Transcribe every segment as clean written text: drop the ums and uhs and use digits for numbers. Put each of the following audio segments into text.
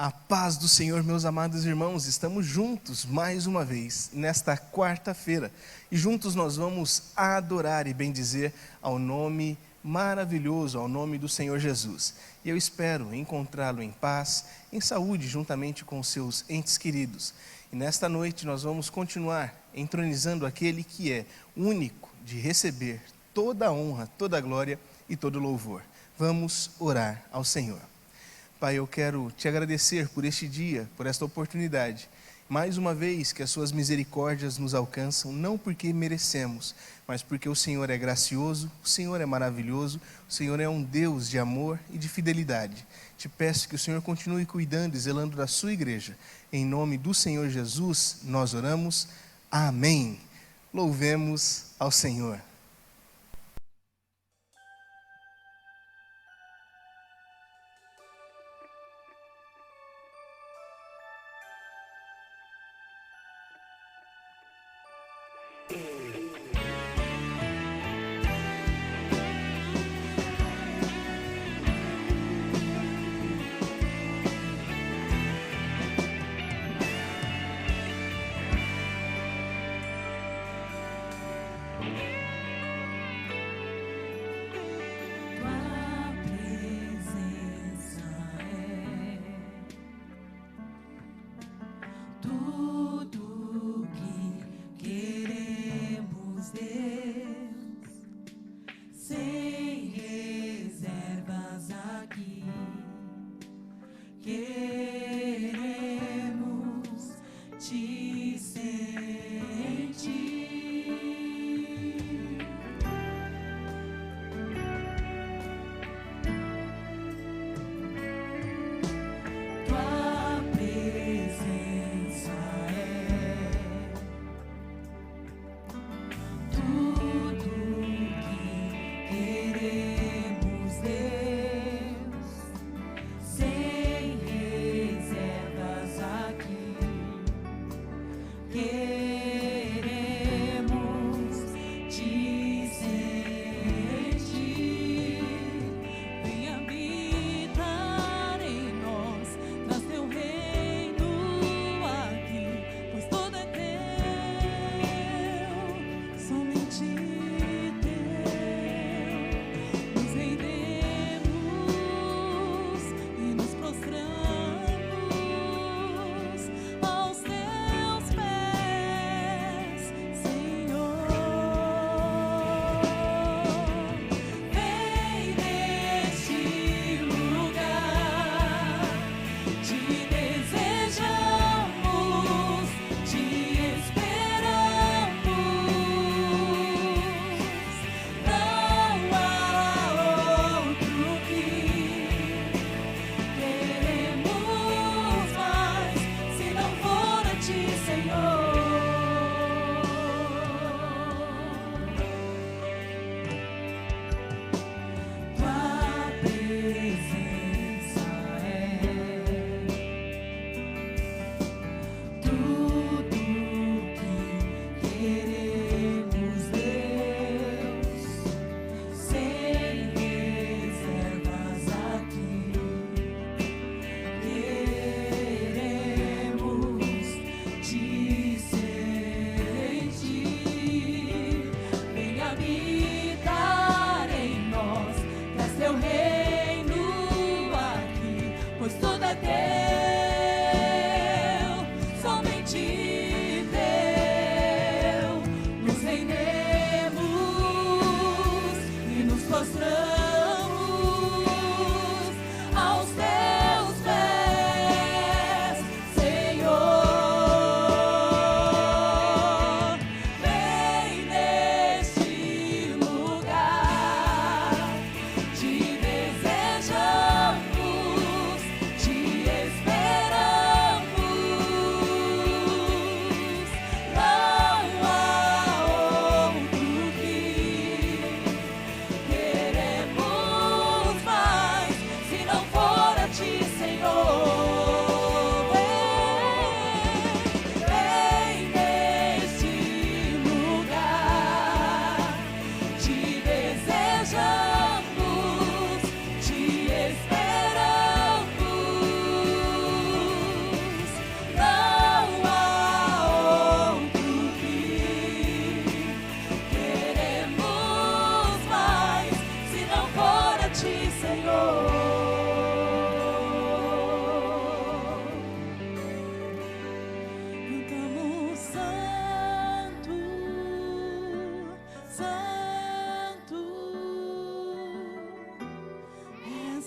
A paz do Senhor, meus amados irmãos, estamos juntos mais uma vez nesta quarta-feira e juntos nós vamos adorar e bendizer ao nome maravilhoso, ao nome do Senhor Jesus. E eu espero encontrá-lo em paz, em saúde, juntamente com seus entes queridos. E nesta noite nós vamos continuar entronizando aquele que é único de receber toda a honra, toda a glória e todo o louvor. Vamos orar ao Senhor. Pai, eu quero te agradecer por este dia, por esta oportunidade. Mais uma vez que as suas misericórdias nos alcançam, não porque merecemos, mas porque o Senhor é gracioso, o Senhor é maravilhoso, o Senhor é um Deus de amor e de fidelidade. Te peço que o Senhor continue cuidando e zelando da sua igreja. Em nome do Senhor Jesus, nós oramos. Amém. Louvemos ao Senhor.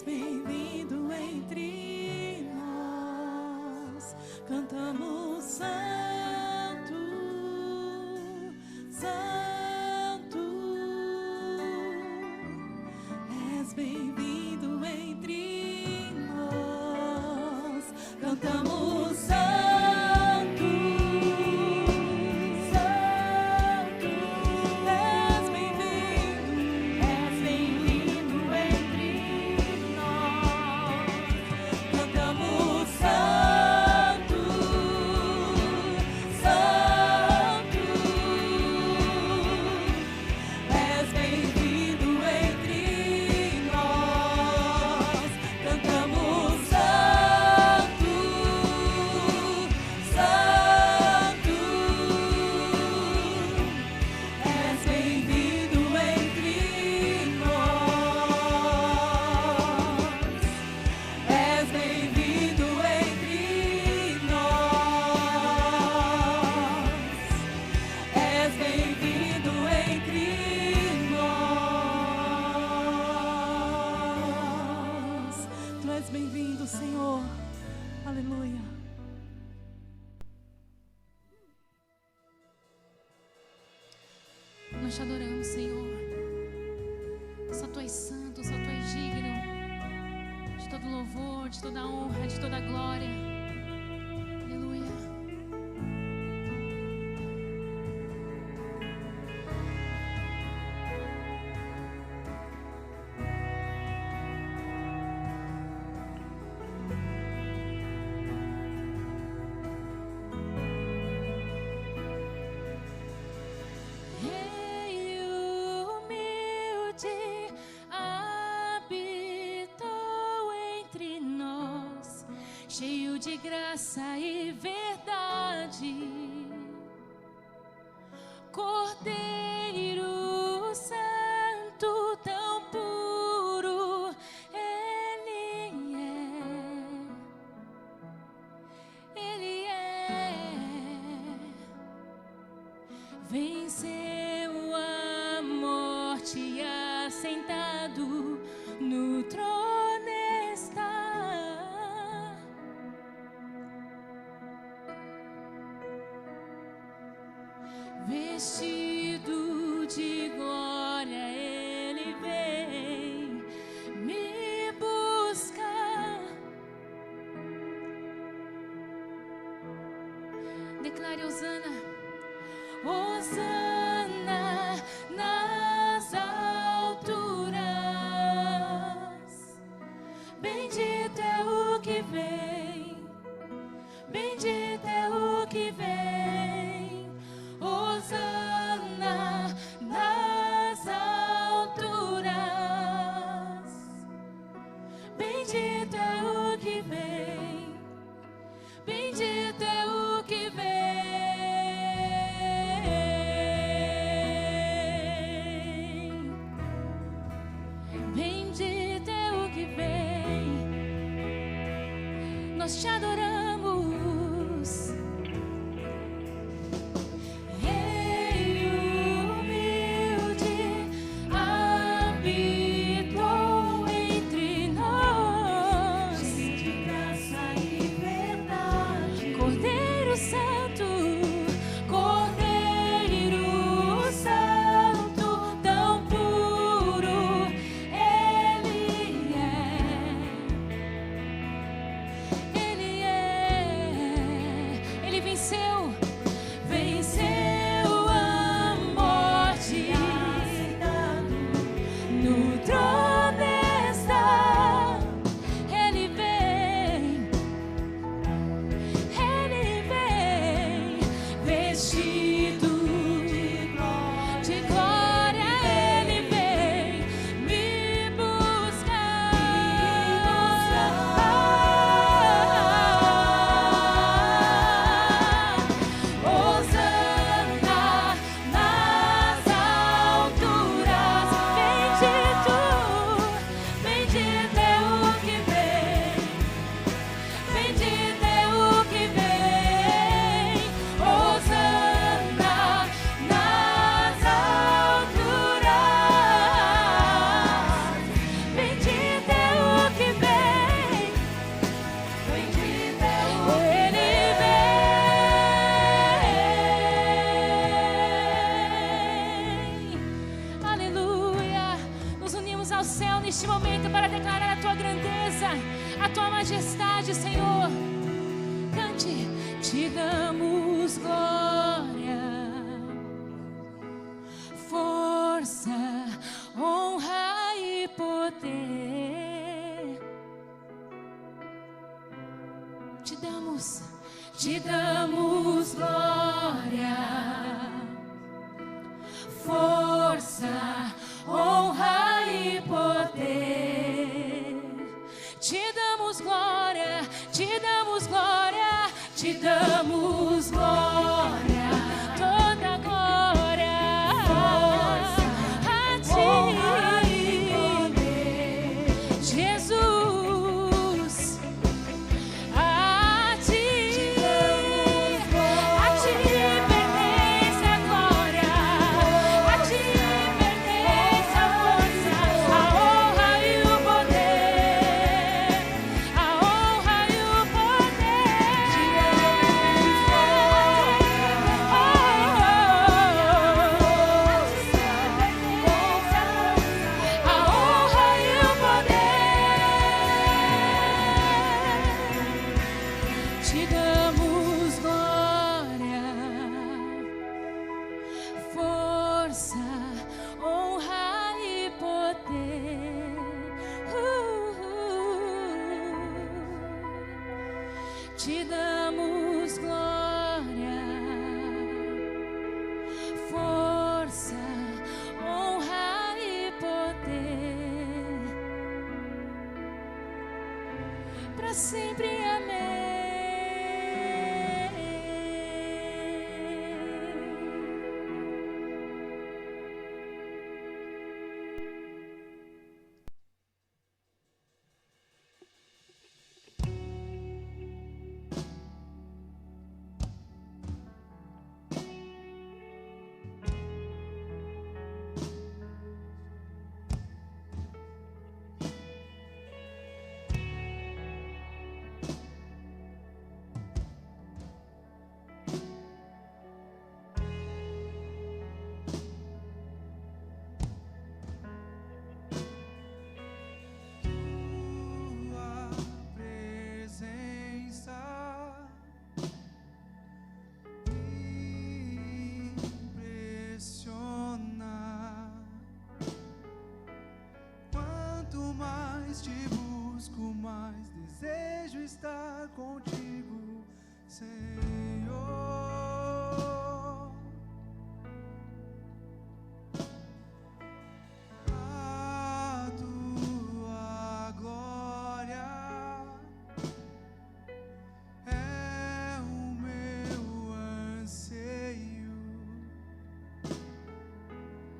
És bem-vindo entre nós. Cantamos santo, santo. És bem-vindo entre nós. Cantamos santo. Bem-vindo, Senhor. Aleluia. Nós te adoramos, Senhor. Só Tu és santo, só Tu és digno de todo louvor, de toda honra, de toda glória. Aleluia. Cheio de graça e verdade, Cordeiro Santo, tão puro, Ele é, venceu a morte, assentado no trono. Vestido de glória, Ele vem me buscar. Declare Hosana, Hosana nas alturas. Bendito é o que vem, bendito é o que vem. Hosana nas alturas, bendito é o que vem, bendito é o que vem, bendito é o que vem. Nós te adoramos. Ele é. declarar a tua grandeza, a tua majestade, Senhor. Cante, te damos glória, força, honra e poder. Te damos glória, força, honra e poder. Te damos glória, te damos glória, te damos glória, toda glória a ti, Jesus, a ti pertence a glória, a ti pertence a força, a honra e o poder, a honra e o poder. Te damos glória, força, honra e poder. Te damos glória, força, honra e poder. Para sempre, amém. Te busco, mais desejo estar contigo, Senhor. A tua glória é o meu anseio.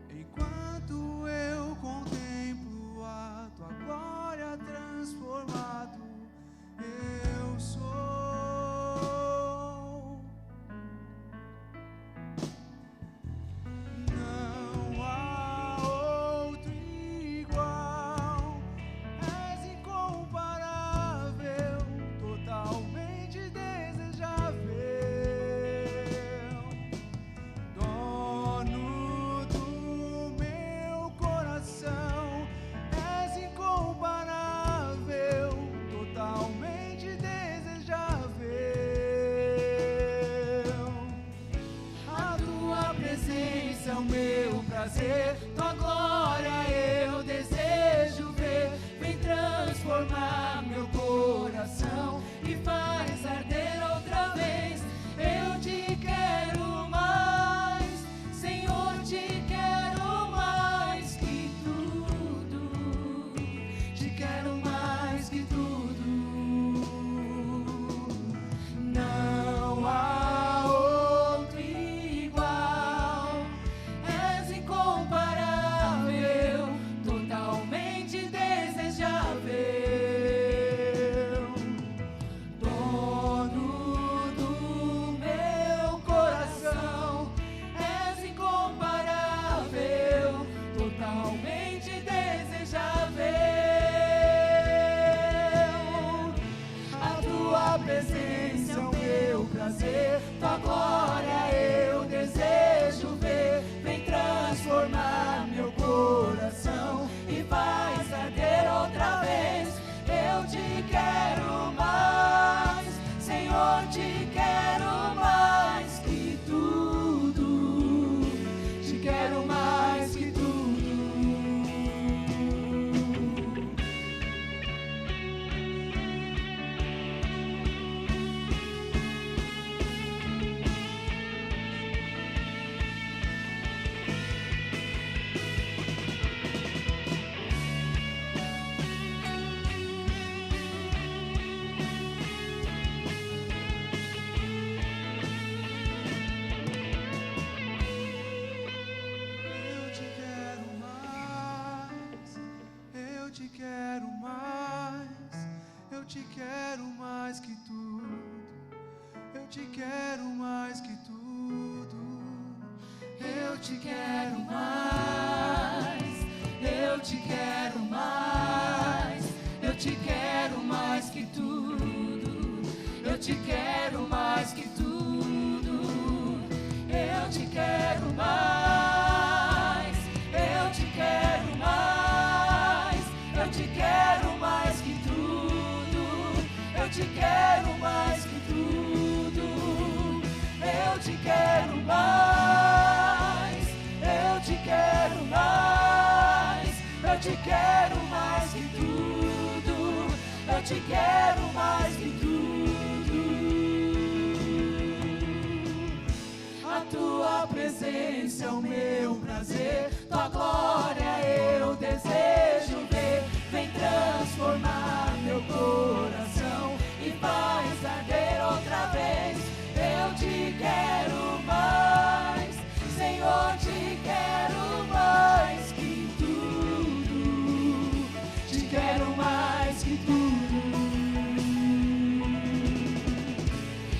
Enquanto eu contemplo a tua glória transformado, eu sou. mais, eu te quero mais que tudo, eu te quero mais que tudo, eu te quero mais, eu te quero mais, eu te quero mais que tudo, eu te quero mais que tudo, eu te quero mais, eu te quero mais, eu te quero mais que tudo, eu te quero mais que tudo, eu te quero mais, eu te quero mais, eu te quero mais que tudo, eu te quero mais que tudo. A tua presença é o meu prazer, tua glória eu desejo ver. Vem transformar meu coração e faz arder outra vez. Eu te quero mais, Senhor, te quero mais que tudo, te quero mais que tudo.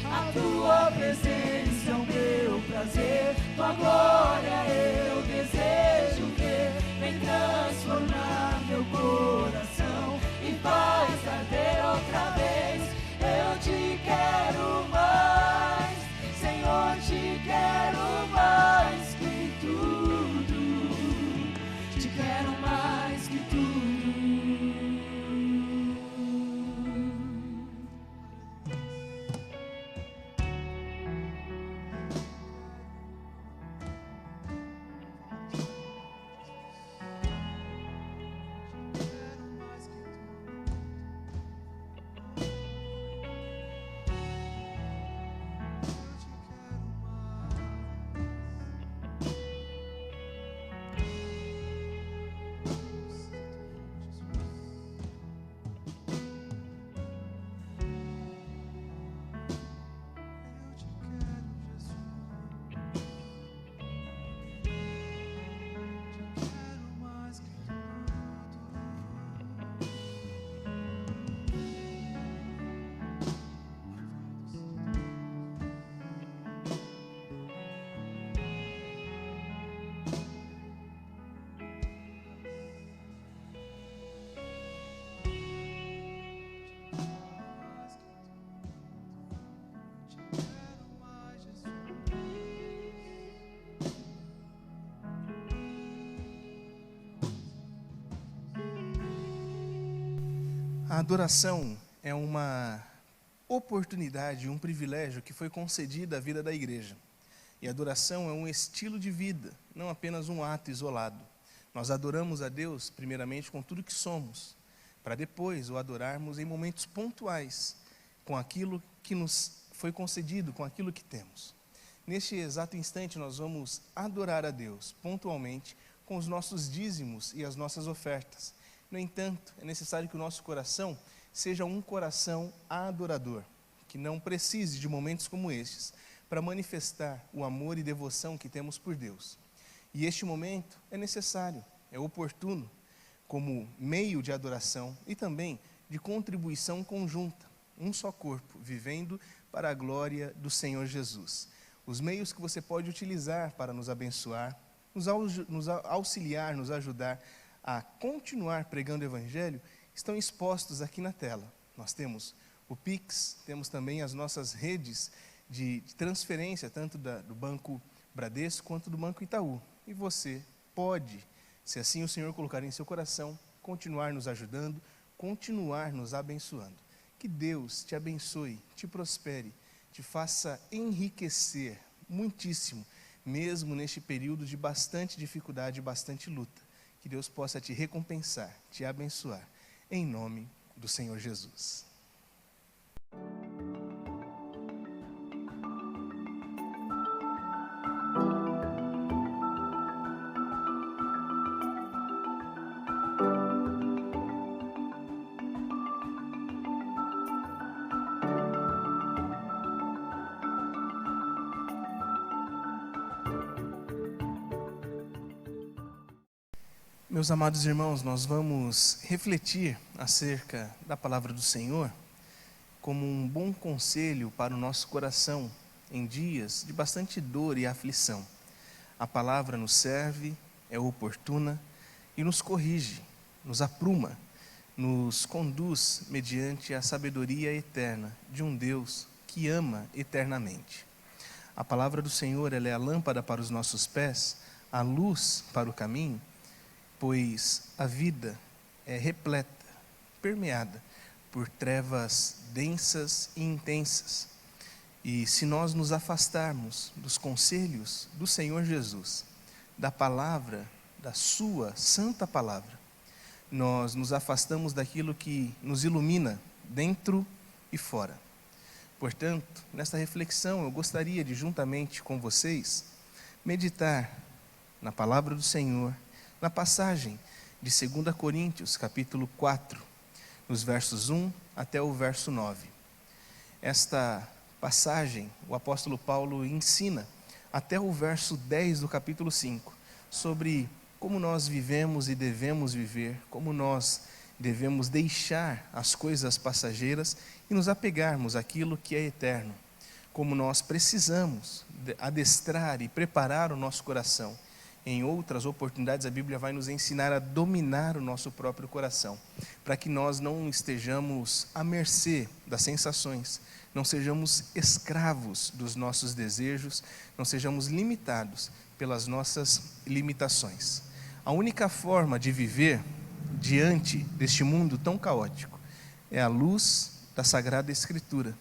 A tua presença é o meu prazer, tua glória eu desejo ver. Vem transformar meu coração e faz arder outra vez. Eu te quero mais, Senhor, te quero mais que tudo, te quero mais que tudo. A adoração é uma oportunidade, um privilégio que foi concedido à vida da igreja. E a adoração é um estilo de vida, não apenas um ato isolado. Nós adoramos a Deus, primeiramente, com tudo que somos, para depois o adorarmos em momentos pontuais, com aquilo que nos foi concedido, com aquilo que temos. Neste exato instante, nós vamos adorar a Deus, pontualmente, com os nossos dízimos e as nossas ofertas. No entanto, é necessário que o nosso coração seja um coração adorador, que não precise de momentos como estes para manifestar o amor e devoção que temos por Deus. E este momento é necessário, é oportuno, como meio de adoração e também de contribuição conjunta, um só corpo, vivendo para a glória do Senhor Jesus. Os meios que você pode utilizar para nos abençoar, nos auxiliar, nos ajudar a continuar pregando o Evangelho, estão expostos aqui na tela. Nós temos o Pix, temos também as nossas redes de transferência, tanto do Banco Bradesco quanto do Banco Itaú. E você pode, se assim o Senhor colocar em seu coração, continuar nos ajudando, continuar nos abençoando. Que Deus te abençoe, te prospere, te faça enriquecer muitíssimo, mesmo neste período de bastante dificuldade e bastante luta. Que Deus possa te recompensar, te abençoar, em nome do Senhor Jesus. Meus amados irmãos, nós vamos refletir acerca da palavra do Senhor como um bom conselho para o nosso coração em dias de bastante dor e aflição. A palavra nos serve, é oportuna e nos corrige, nos apruma, nos conduz mediante a sabedoria eterna de um Deus que ama eternamente. A palavra do Senhor, ela é a lâmpada para os nossos pés, a luz para o caminho, pois a vida é repleta, permeada por trevas densas e intensas. E se nós nos afastarmos dos conselhos do Senhor Jesus, da palavra, da sua santa palavra, nós nos afastamos daquilo que nos ilumina dentro e fora. Portanto, nesta reflexão eu gostaria de, juntamente com vocês, meditar na palavra do Senhor, na passagem de 2 Coríntios, capítulo 4, nos versos 1 até o verso 9. Esta passagem, o apóstolo Paulo ensina até o verso 10 do capítulo 5, sobre como nós vivemos e devemos viver, como nós devemos deixar as coisas passageiras e nos apegarmos àquilo que é eterno, como nós precisamos adestrar e preparar o nosso coração. Em outras oportunidades, a Bíblia vai nos ensinar a dominar o nosso próprio coração, para que nós não estejamos à mercê das sensações, não sejamos escravos dos nossos desejos, não sejamos limitados pelas nossas limitações. A única forma de viver diante deste mundo tão caótico é à luz da Sagrada Escritura,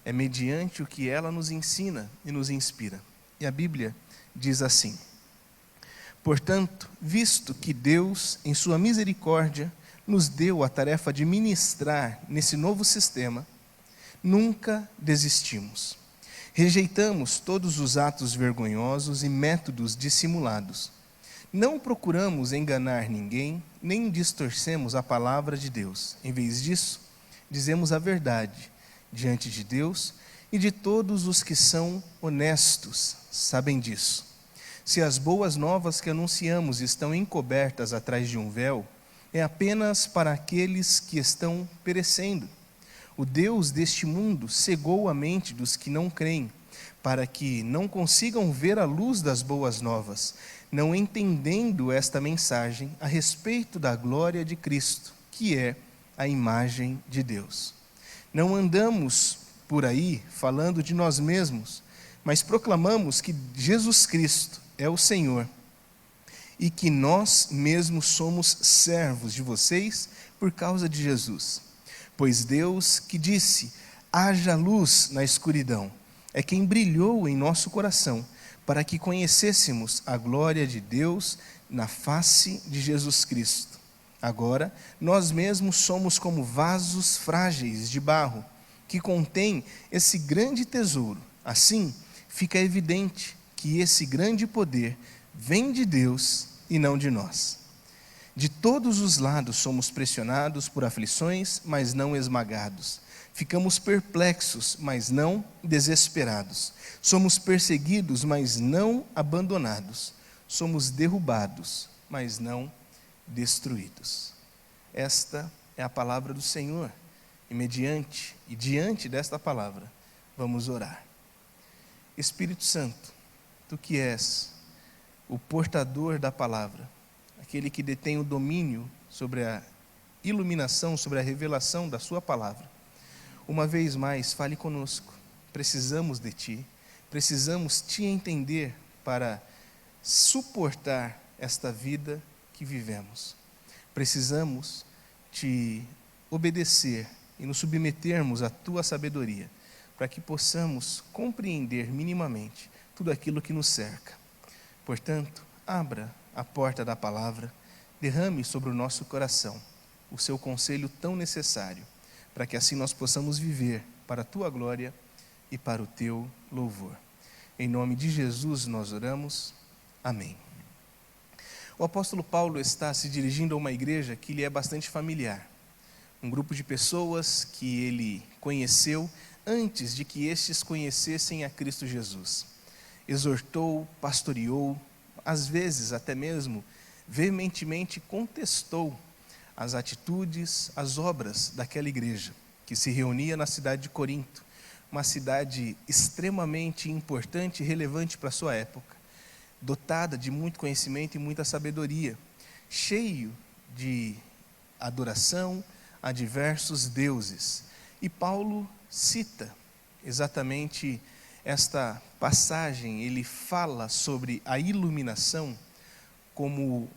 é mediante o que ela nos ensina e nos inspira. E a Bíblia diz assim: portanto, visto que Deus, em sua misericórdia, nos deu a tarefa de ministrar nesse novo sistema, nunca desistimos. Rejeitamos todos os atos vergonhosos e métodos dissimulados. Não procuramos enganar ninguém, nem distorcemos a palavra de Deus. Em vez disso, dizemos a verdade diante de Deus e de todos os que são honestos, sabem disso. Se as boas novas que anunciamos estão encobertas atrás de um véu, é apenas para aqueles que estão perecendo. O Deus deste mundo cegou a mente dos que não creem, para que não consigam ver a luz das boas novas, não entendendo esta mensagem a respeito da glória de Cristo, que é a imagem de Deus. Não andamos por aí falando de nós mesmos, mas proclamamos que Jesus Cristo é o Senhor e que nós mesmos somos servos de vocês por causa de Jesus. Pois Deus, que disse, haja luz na escuridão, é quem brilhou em nosso coração, para que conhecêssemos a glória de Deus na face de Jesus Cristo. Agora, nós mesmos somos como vasos frágeis de barro, que contém esse grande tesouro. Assim, fica evidente que esse grande poder vem de Deus e não de nós. De todos os lados somos pressionados por aflições, mas não esmagados. Ficamos perplexos, mas não desesperados. Somos perseguidos, mas não abandonados. Somos derrubados, mas não destruídos. Esta é a palavra do Senhor. E diante desta palavra, vamos orar. Espírito Santo, Tu que és o portador da palavra, aquele que detém o domínio sobre a iluminação, sobre a revelação da sua palavra, uma vez mais, fale conosco. Precisamos de Ti, precisamos Te entender para suportar esta vida que vivemos. Precisamos Te obedecer e nos submetermos à Tua sabedoria, para que possamos compreender minimamente tudo aquilo que nos cerca. Portanto, abra a porta da palavra, derrame sobre o nosso coração o Seu conselho tão necessário, para que assim nós possamos viver para a Tua glória e para o Teu louvor. Em nome de Jesus nós oramos. Amém. O apóstolo Paulo está se dirigindo a uma igreja que lhe é bastante familiar. Um grupo de pessoas que ele conheceu antes de que estes conhecessem a Cristo Jesus. Exortou, pastoreou, às vezes até mesmo veementemente contestou as atitudes, as obras daquela igreja, que se reunia na cidade de Corinto, uma cidade extremamente importante e relevante para a sua época, dotada de muito conhecimento e muita sabedoria, cheio de adoração a diversos deuses. E Paulo cita exatamente esta passagem. Ele fala sobre a iluminação como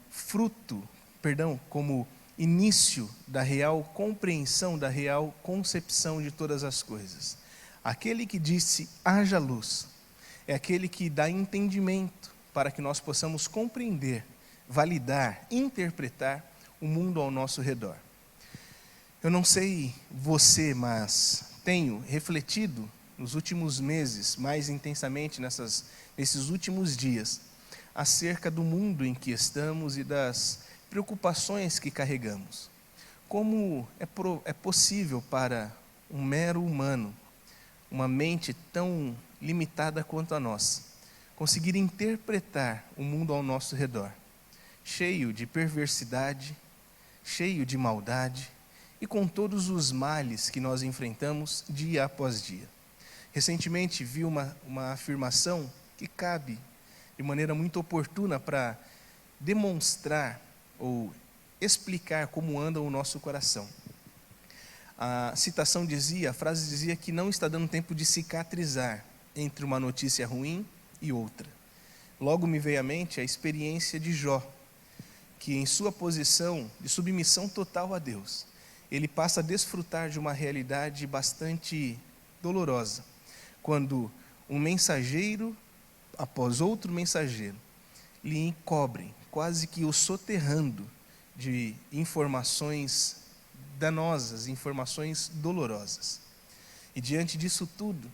como início da real compreensão, da real concepção de todas as coisas. Aquele que disse, haja luz, é aquele que dá entendimento para que nós possamos compreender, validar, interpretar o mundo ao nosso redor. Eu não sei você, mas tenho refletido nos últimos meses, mais intensamente nesses últimos dias, acerca do mundo em que estamos e das preocupações que carregamos. Como é possível para um mero humano, uma mente tão limitada quanto a nossa, conseguir interpretar o mundo ao nosso redor, cheio de perversidade, cheio de maldade e com todos os males que nós enfrentamos dia após dia. Recentemente vi uma afirmação que cabe de maneira muito oportuna para demonstrar ou explicar como anda o nosso coração. A frase dizia que não está dando tempo de cicatrizar entre uma notícia ruim e outra. Logo me veio à mente a experiência de Jó, que em sua posição de submissão total a Deus, ele passa a desfrutar de uma realidade bastante dolorosa, quando um mensageiro após outro mensageiro lhe encobrem, quase que o soterrando de informações danosas, informações dolorosas. E diante disso tudo,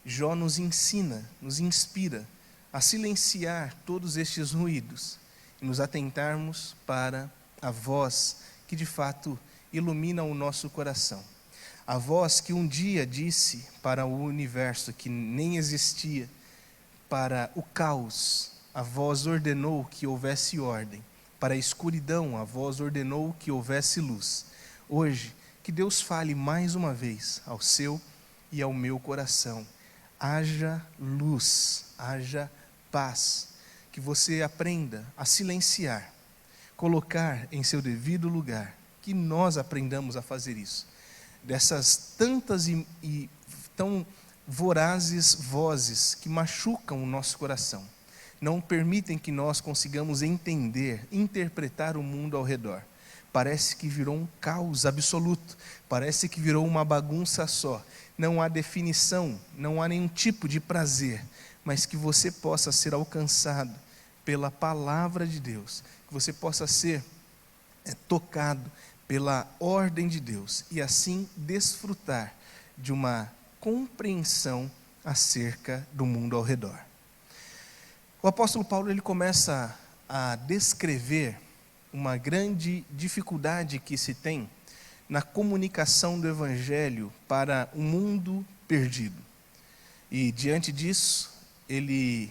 Jó nos ensina, nos inspira a silenciar todos estes ruídos e nos atentarmos para a voz que de fato ilumina o nosso coração. A voz que um dia disse para o universo que nem existia, para o caos, a voz ordenou que houvesse ordem. Para a escuridão, a voz ordenou que houvesse luz. Hoje, que Deus fale mais uma vez ao seu e ao meu coração. Haja luz, haja paz. Que você aprenda a silenciar, colocar em seu devido lugar. Que nós aprendamos a fazer isso. Dessas tantas e tão vorazes vozes que machucam o nosso coração, não permitem que nós consigamos entender, interpretar o mundo ao redor. Parece que virou um caos absoluto, parece que virou uma bagunça só. Não há definição, não há nenhum tipo de prazer, mas que você possa ser alcançado pela palavra de Deus, que você possa ser tocado pela ordem de Deus e assim desfrutar de uma compreensão acerca do mundo ao redor. O apóstolo Paulo ele começa a descrever uma grande dificuldade que se tem na comunicação do evangelho para um mundo perdido. E diante disso, ele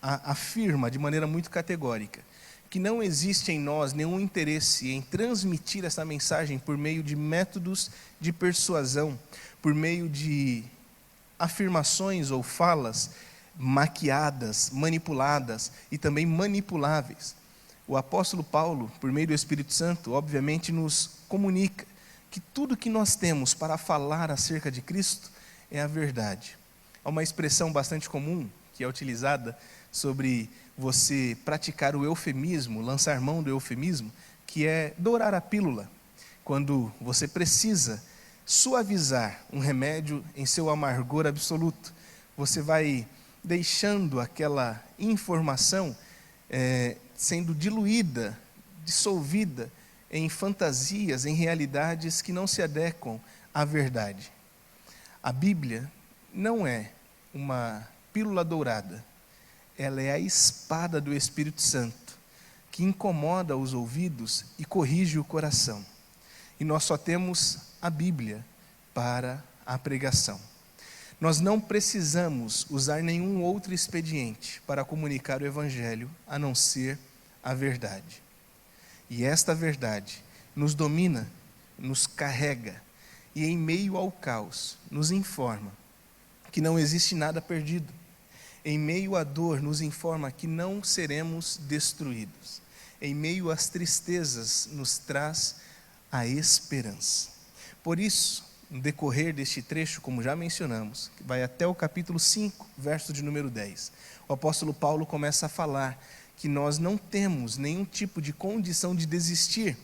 afirma de maneira muito categórica que não existe em nós nenhum interesse em transmitir essa mensagem por meio de métodos de persuasão, por meio de afirmações ou falas maquiadas, manipuladas e também manipuláveis. O apóstolo Paulo, por meio do Espírito Santo, obviamente nos comunica que tudo que nós temos para falar acerca de Cristo é a verdade. Há uma expressão bastante comum que é utilizada sobre você praticar o eufemismo, lançar mão do eufemismo, que é dourar a pílula. Quando você precisa suavizar um remédio em seu amargor absoluto, você vai deixando aquela informação sendo diluída, dissolvida em fantasias, em realidades que não se adequam à verdade. A Bíblia não é uma pílula dourada, ela é a espada do Espírito Santo, que incomoda os ouvidos e corrige o coração. E nós só temos a Bíblia para a pregação. Nós não precisamos usar nenhum outro expediente para comunicar o Evangelho, a não ser a verdade. E esta verdade nos domina, nos carrega e, em meio ao caos, nos informa que não existe nada perdido. Em meio à dor, nos informa que não seremos destruídos. Em meio às tristezas, nos traz a esperança. Por isso, no decorrer deste trecho, como já mencionamos, que vai até o capítulo 5, verso de número 10, o apóstolo Paulo começa a falar que nós não temos nenhum tipo de condição de desistir,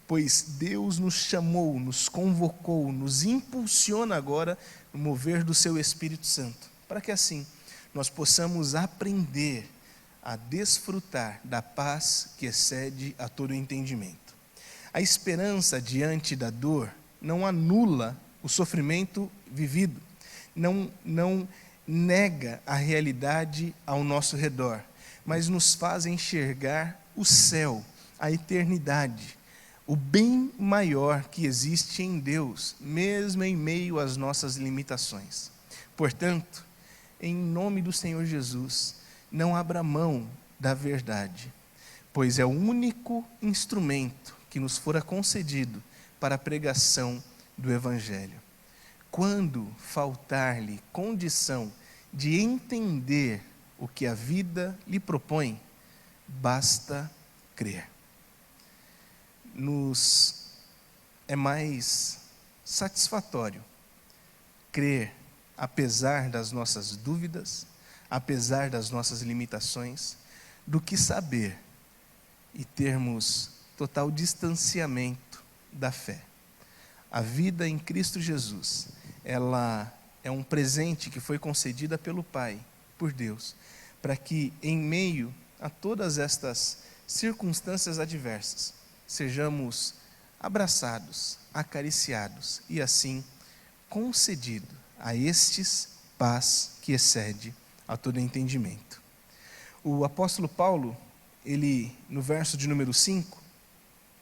pois Deus nos chamou, nos convocou, nos impulsiona agora no mover do seu Espírito Santo, para que assim nós possamos aprender a desfrutar da paz que excede a todo entendimento. A esperança diante da dor não anula o sofrimento vivido, não nega a realidade ao nosso redor, mas nos faz enxergar o céu, a eternidade, o bem maior que existe em Deus, mesmo em meio às nossas limitações. Portanto, em nome do Senhor Jesus, não abra mão da verdade, pois é o único instrumento que nos fora concedido para a pregação do Evangelho. Quando faltar-lhe condição de entender o que a vida lhe propõe, basta crer. Nos é mais satisfatório crer apesar das nossas dúvidas, apesar das nossas limitações, do que saber e termos total distanciamento da fé. A vida em Cristo Jesus, ela é um presente que foi concedida pelo Pai, por Deus, para que em meio a todas estas circunstâncias adversas, sejamos abraçados, acariciados e assim concedido a estes paz que excede a todo entendimento. O apóstolo Paulo, ele no verso de número 5,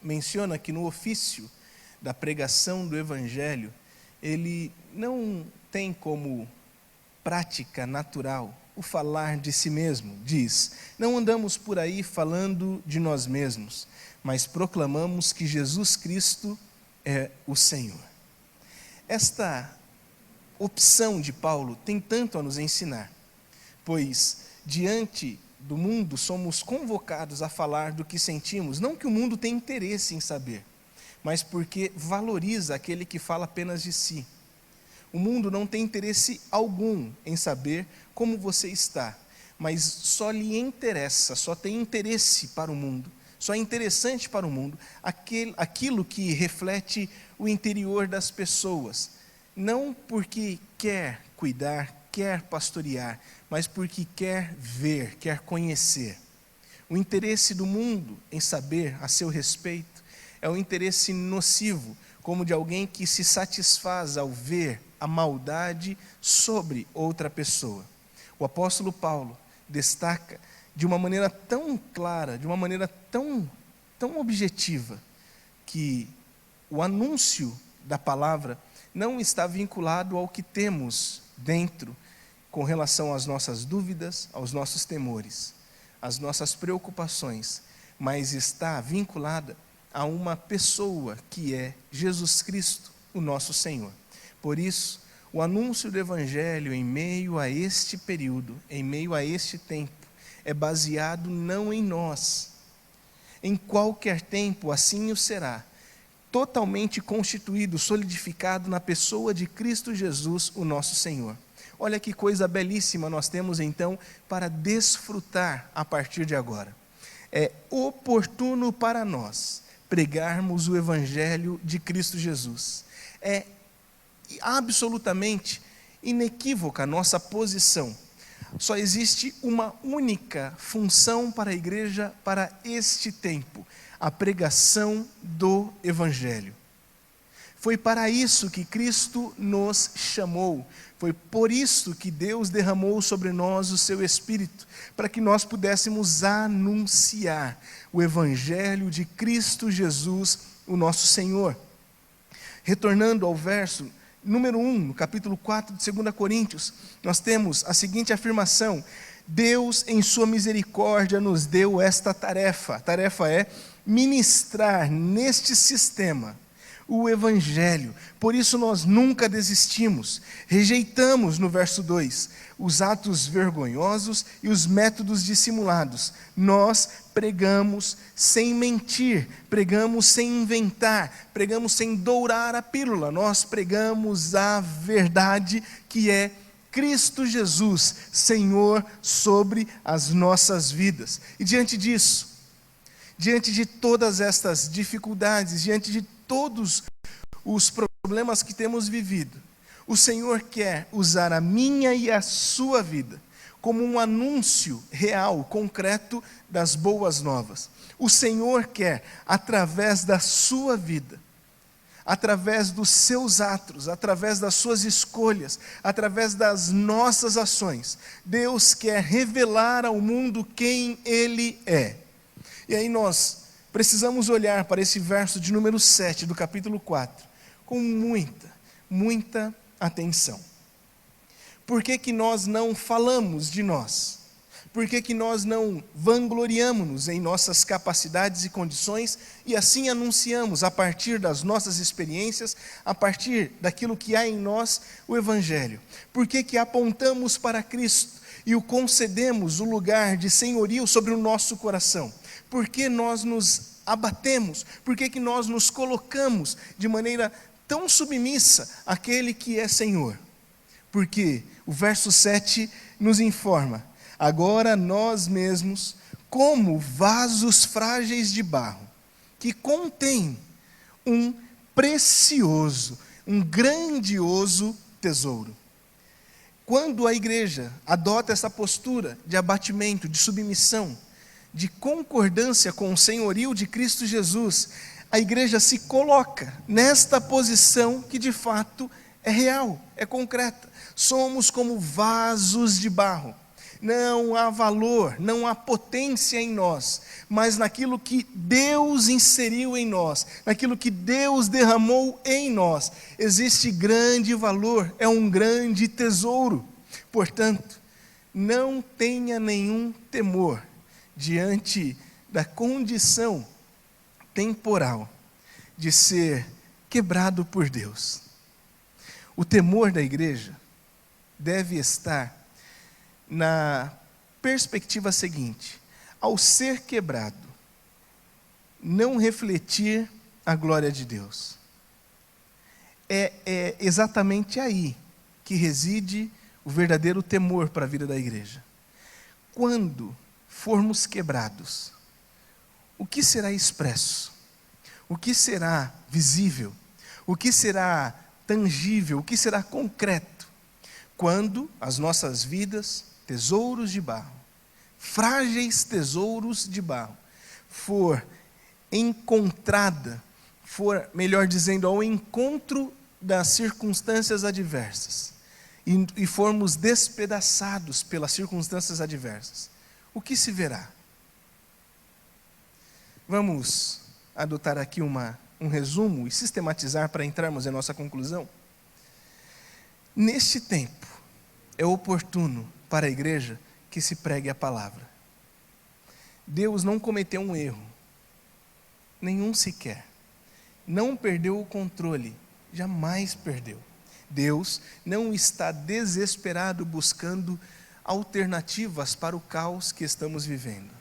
menciona que no ofício da pregação do Evangelho, ele não tem como prática natural o falar de si mesmo. Diz: não andamos por aí falando de nós mesmos, mas proclamamos que Jesus Cristo é o Senhor. Esta opção de Paulo tem tanto a nos ensinar, pois diante do mundo somos convocados a falar do que sentimos, não que o mundo tenha interesse em saber, mas porque valoriza aquele que fala apenas de si. O mundo não tem interesse algum em saber como você está, mas só lhe interessa, só tem interesse para o mundo, só é interessante para o mundo aquilo que reflete o interior das pessoas, não porque quer cuidar, quer pastorear, mas porque quer ver, quer conhecer. O interesse do mundo em saber a seu respeito é um interesse nocivo, como de alguém que se satisfaz ao ver a maldade sobre outra pessoa. O apóstolo Paulo destaca de uma maneira tão clara, de uma maneira tão objetiva, que o anúncio da palavra não está vinculado ao que temos dentro com relação às nossas dúvidas, aos nossos temores, às nossas preocupações, mas está vinculada a uma pessoa que é Jesus Cristo, o nosso Senhor. Por isso, o anúncio do Evangelho em meio a este período, em meio a este tempo, é baseado não em nós. Em qualquer tempo assim o será, totalmente constituído, solidificado na pessoa de Cristo Jesus, o nosso Senhor. Olha que coisa belíssima nós temos então para desfrutar a partir de agora. É oportuno para nós pregarmos o Evangelho de Cristo Jesus. É absolutamente inequívoca a nossa posição. Só existe uma única função para a igreja para este tempo: a pregação do Evangelho. Foi para isso que Cristo nos chamou, foi por isso que Deus derramou sobre nós o seu Espírito, para que nós pudéssemos anunciar o Evangelho de Cristo Jesus, o nosso Senhor. Retornando ao verso número 1, no capítulo 4 de 2 Coríntios, nós temos a seguinte afirmação: Deus, em sua misericórdia, nos deu esta tarefa. A tarefa é ministrar neste sistema o Evangelho. Por isso nós nunca desistimos. Rejeitamos, no verso 2, os atos vergonhosos e os métodos dissimulados. Nós pregamos sem mentir, pregamos sem inventar, pregamos sem dourar a pílula. Nós pregamos a verdade, que é Cristo Jesus, Senhor sobre as nossas vidas. E diante disso, diante de todas estas dificuldades, diante de todos os problemas que temos vivido, o Senhor quer usar a minha e a sua vida como um anúncio real, concreto das boas novas. O Senhor quer, através da sua vida, através dos seus atos, através das suas escolhas, através das nossas ações, Deus quer revelar ao mundo quem Ele é. E aí nós precisamos olhar para esse verso de número 7 do capítulo 4 com muita atenção. Por que que nós não falamos de nós? Por que que nós não vangloriamos-nos em nossas capacidades e condições e assim anunciamos, a partir das nossas experiências, a partir daquilo que há em nós, o Evangelho? Por que que apontamos para Cristo e o concedemos o lugar de senhorio sobre o nosso coração? Por que nós nos abatemos? Por que que nós nos colocamos de maneira tão submissa àquele que é Senhor? Porque o verso 7 nos informa: agora nós mesmos, como vasos frágeis de barro, que contém um precioso, um grandioso tesouro. Quando a igreja adota essa postura de abatimento, de submissão, de concordância com o senhorio de Cristo Jesus, a igreja se coloca nesta posição que de fato é real, é concreta. Somos como vasos de barro. Não há valor, não há potência em nós, mas naquilo que Deus inseriu em nós, naquilo que Deus derramou em nós, existe grande valor, é um grande tesouro. Portanto, não tenha nenhum temor diante da condição temporal de ser quebrado por Deus. O temor da igreja deve estar na perspectiva seguinte: ao ser quebrado, não refletir a glória de Deus. É exatamente aí que reside o verdadeiro temor para a vida da igreja. Quando formos quebrados, o que será expresso? O que será visível? O que será tangível? O que será concreto? Quando as nossas vidas, tesouros de barro, frágeis tesouros de barro, for encontrada, for, melhor dizendo, ao encontro das circunstâncias adversas, e formos despedaçados pelas circunstâncias adversas, o que se verá? Vamos adotar aqui um resumo e sistematizar para entrarmos em nossa conclusão. Neste tempo, é oportuno para a igreja que se pregue a palavra. Deus não cometeu um erro, nenhum sequer. Não perdeu o controle, jamais perdeu. Deus não está desesperado buscando alternativas para o caos que estamos vivendo.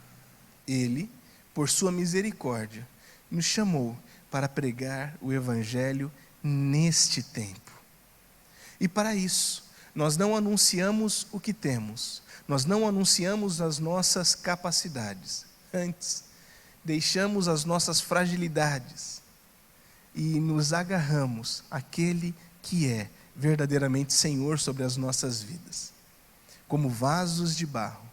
Ele, por sua misericórdia, nos chamou para pregar o Evangelho neste tempo. E para isso, nós não anunciamos o que temos, nós não anunciamos as nossas capacidades. Antes, deixamos as nossas fragilidades e nos agarramos àquele que é verdadeiramente Senhor sobre as nossas vidas. Como vasos de barro,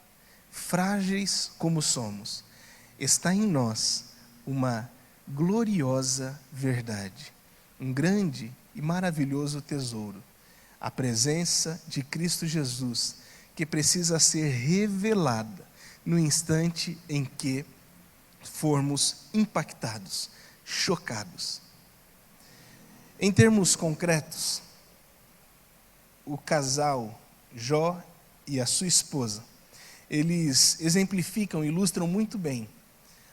frágeis como somos, está em nós uma gloriosa verdade, um grande e maravilhoso tesouro, a presença de Cristo Jesus, que precisa ser revelada no instante em que formos impactados, chocados. Em termos concretos, o casal Jó e a sua esposa, eles exemplificam, ilustram muito bem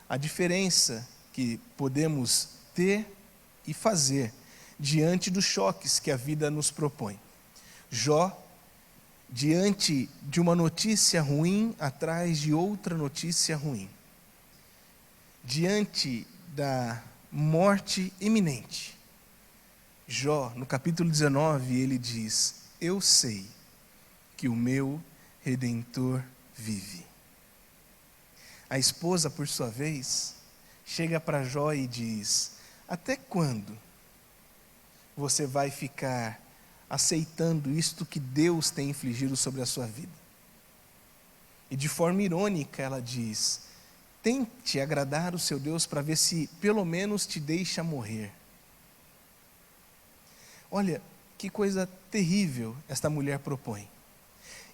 a diferença que podemos ter e fazer diante dos choques que a vida nos propõe. Jó, diante de uma notícia ruim atrás de outra notícia ruim, diante da morte iminente, Jó, no capítulo 19, ele diz: eu sei que o meu Redentor vive. A esposa, por sua vez, chega para Jó e diz: até quando você vai ficar aceitando isto que Deus tem infligido sobre a sua vida? E de forma irônica ela diz: tente agradar o seu Deus para ver se pelo menos te deixa morrer. Olha, que coisa terrível esta mulher propõe.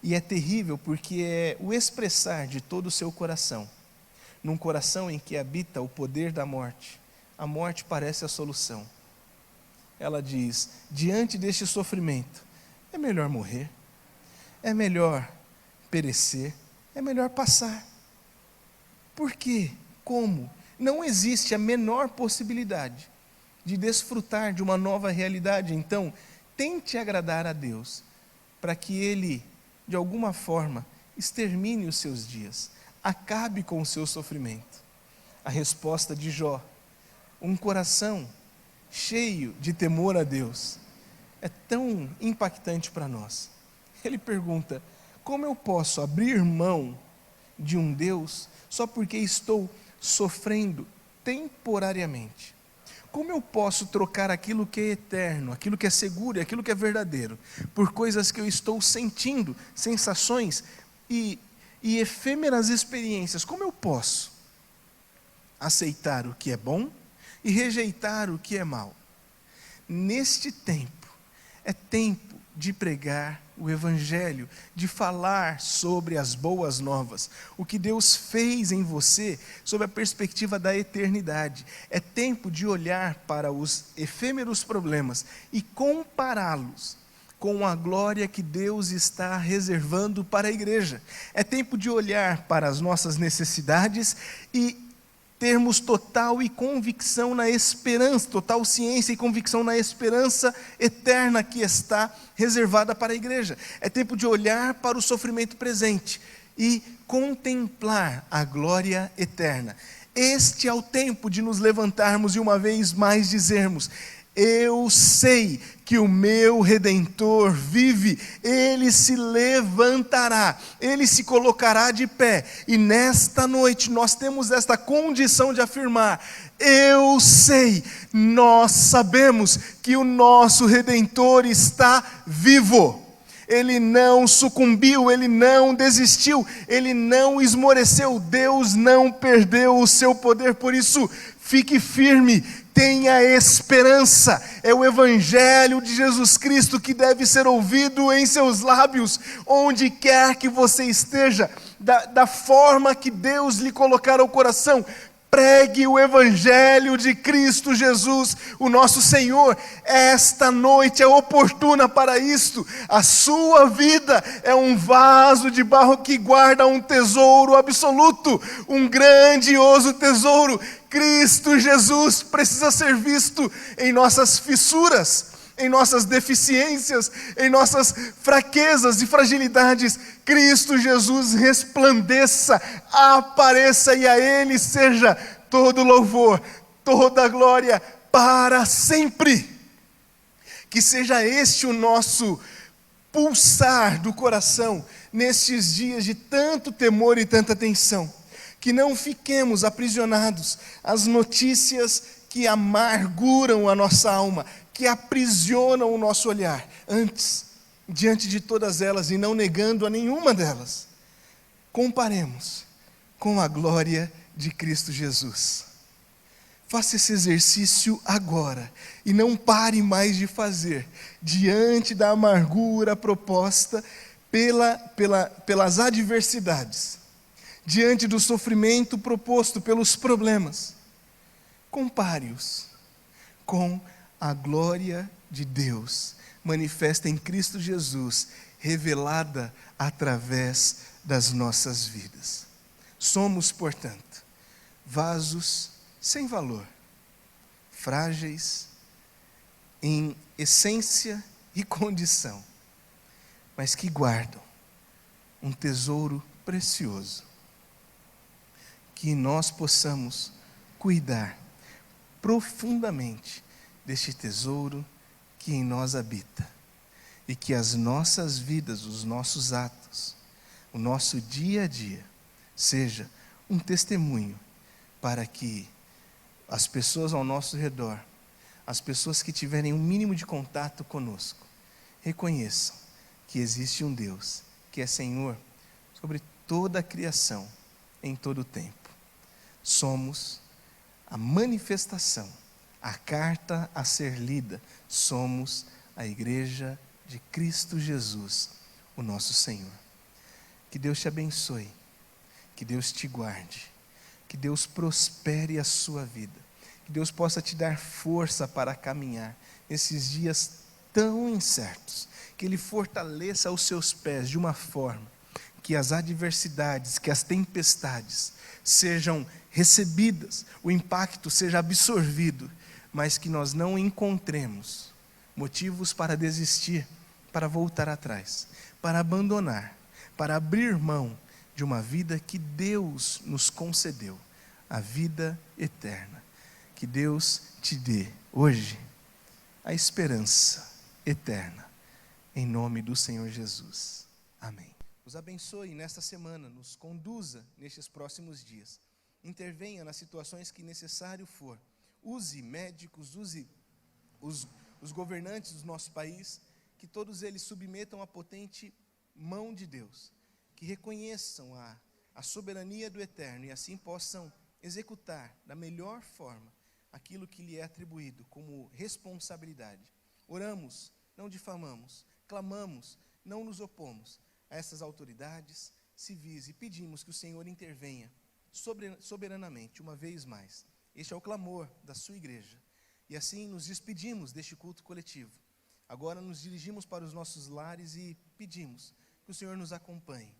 E é terrível porque é o expressar de todo o seu coração. Num coração em que habita o poder da morte, a morte parece a solução. Ela diz: diante deste sofrimento, é melhor morrer, é melhor perecer, é melhor passar. Por quê? Como? Não existe a menor possibilidade de desfrutar de uma nova realidade. Então, tente agradar a Deus, para que Ele, de alguma forma, extermine os seus dias, acabe com o seu sofrimento. A resposta de Jó, um coração cheio de temor a Deus, é tão impactante para nós. Ele pergunta: como eu posso abrir mão de um Deus só porque estou sofrendo temporariamente? Como eu posso trocar aquilo que é eterno, aquilo que é seguro e aquilo que é verdadeiro, por coisas que eu estou sentindo, sensações e efêmeras experiências? Como eu posso aceitar o que é bom e rejeitar o que é mal? Neste tempo, é tempo de pregar o Evangelho, de falar sobre as boas novas, o que Deus fez em você, sob a perspectiva da eternidade. É tempo de olhar para os efêmeros problemas e compará-los com a glória que Deus está reservando para a igreja. É tempo de olhar para as nossas necessidades e termos total e convicção na esperança, total ciência e convicção na esperança eterna que está reservada para a igreja. É tempo de olhar para o sofrimento presente e contemplar a glória eterna. Este é o tempo de nos levantarmos e uma vez mais dizermos: eu sei que o meu Redentor vive, Ele se levantará, Ele se colocará de pé, e nesta noite nós temos esta condição de afirmar: eu sei, nós sabemos que o nosso Redentor está vivo. Ele não sucumbiu, Ele não desistiu, Ele não esmoreceu, Deus não perdeu o seu poder. Por isso, fique firme, tenha esperança. É o Evangelho de Jesus Cristo que deve ser ouvido em seus lábios, onde quer que você esteja, da forma que Deus lhe colocar ao coração. Pregue o Evangelho de Cristo Jesus, o nosso Senhor. Esta noite é oportuna para isto. A sua vida é um vaso de barro que guarda um tesouro absoluto, um grandioso tesouro. Cristo Jesus precisa ser visto em nossas fissuras, em nossas deficiências, em nossas fraquezas e fragilidades. Cristo Jesus resplandeça, apareça, e a Ele seja todo louvor, toda glória para sempre. Que seja este o nosso pulsar do coração nestes dias de tanto temor e tanta tensão. Que não fiquemos aprisionados às notícias que amarguram a nossa alma, que aprisionam o nosso olhar. Antes, diante de todas elas e não negando a nenhuma delas, comparemos com a glória de Cristo Jesus. Faça esse exercício agora e não pare mais de fazer, diante da amargura proposta pelas adversidades, diante do sofrimento proposto pelos problemas. Compare-os com a glória de Deus manifesta em Cristo Jesus, revelada através das nossas vidas. Somos, portanto, vasos sem valor, frágeis em essência e condição, mas que guardam um tesouro precioso, que nós possamos cuidar profundamente deste tesouro que em nós habita, e que as nossas vidas, os nossos atos, o nosso dia a dia, seja um testemunho para que as pessoas ao nosso redor, as pessoas que tiverem um mínimo de contato conosco, reconheçam que existe um Deus que é Senhor sobre toda a criação, em todo o tempo. Somos a manifestação, a carta a ser lida, somos a igreja de Cristo Jesus, o nosso Senhor. Que Deus te abençoe, que Deus te guarde, que Deus prospere a sua vida, que Deus possa te dar força para caminhar nesses dias tão incertos, que Ele fortaleça os seus pés de uma forma que as adversidades, que as tempestades sejam recebidas, o impacto seja absorvido, mas que nós não encontremos motivos para desistir, para voltar atrás, para abandonar, para abrir mão de uma vida que Deus nos concedeu, a vida eterna. Que Deus te dê hoje a esperança eterna, em nome do Senhor Jesus. Amém. Nos abençoe nesta semana, nos conduza nestes próximos dias. Intervenha nas situações que necessário for. Use médicos, use os governantes do nosso país, que todos eles submetam a potente mão de Deus, que reconheçam a soberania do Eterno e assim possam executar da melhor forma aquilo que lhe é atribuído como responsabilidade. Oramos, não difamamos, clamamos, não nos opomos a essas autoridades civis e pedimos que o Senhor intervenha soberanamente, uma vez mais. Este é o clamor da sua igreja. E assim nos despedimos deste culto coletivo. Agora nos dirigimos para os nossos lares e pedimos que o Senhor nos acompanhe.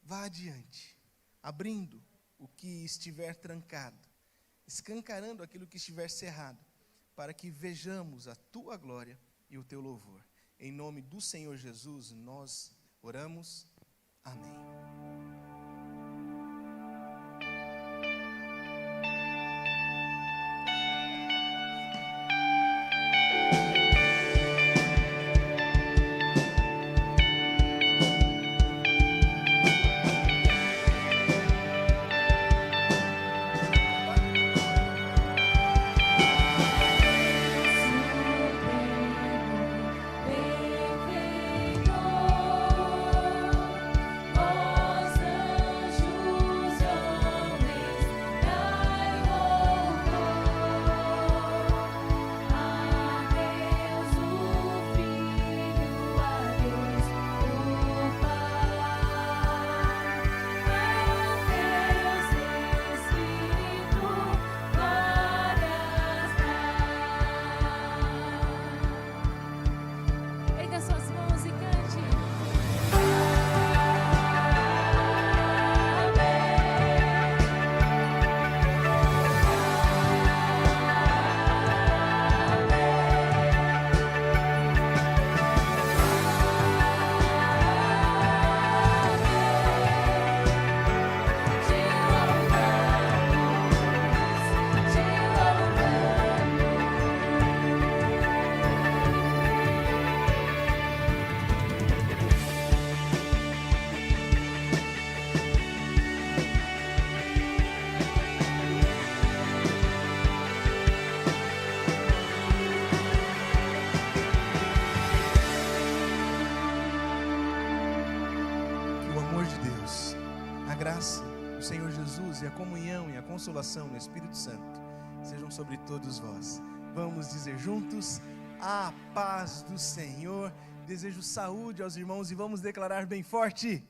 Vá adiante, abrindo o que estiver trancado, escancarando aquilo que estiver cerrado, para que vejamos a tua glória e o teu louvor. Em nome do Senhor Jesus, nós oramos. Amém. Senhor Jesus e a comunhão e a consolação no Espírito Santo sejam sobre todos vós. Vamos dizer juntos: a paz do Senhor. Desejo saúde aos irmãos e vamos declarar bem forte: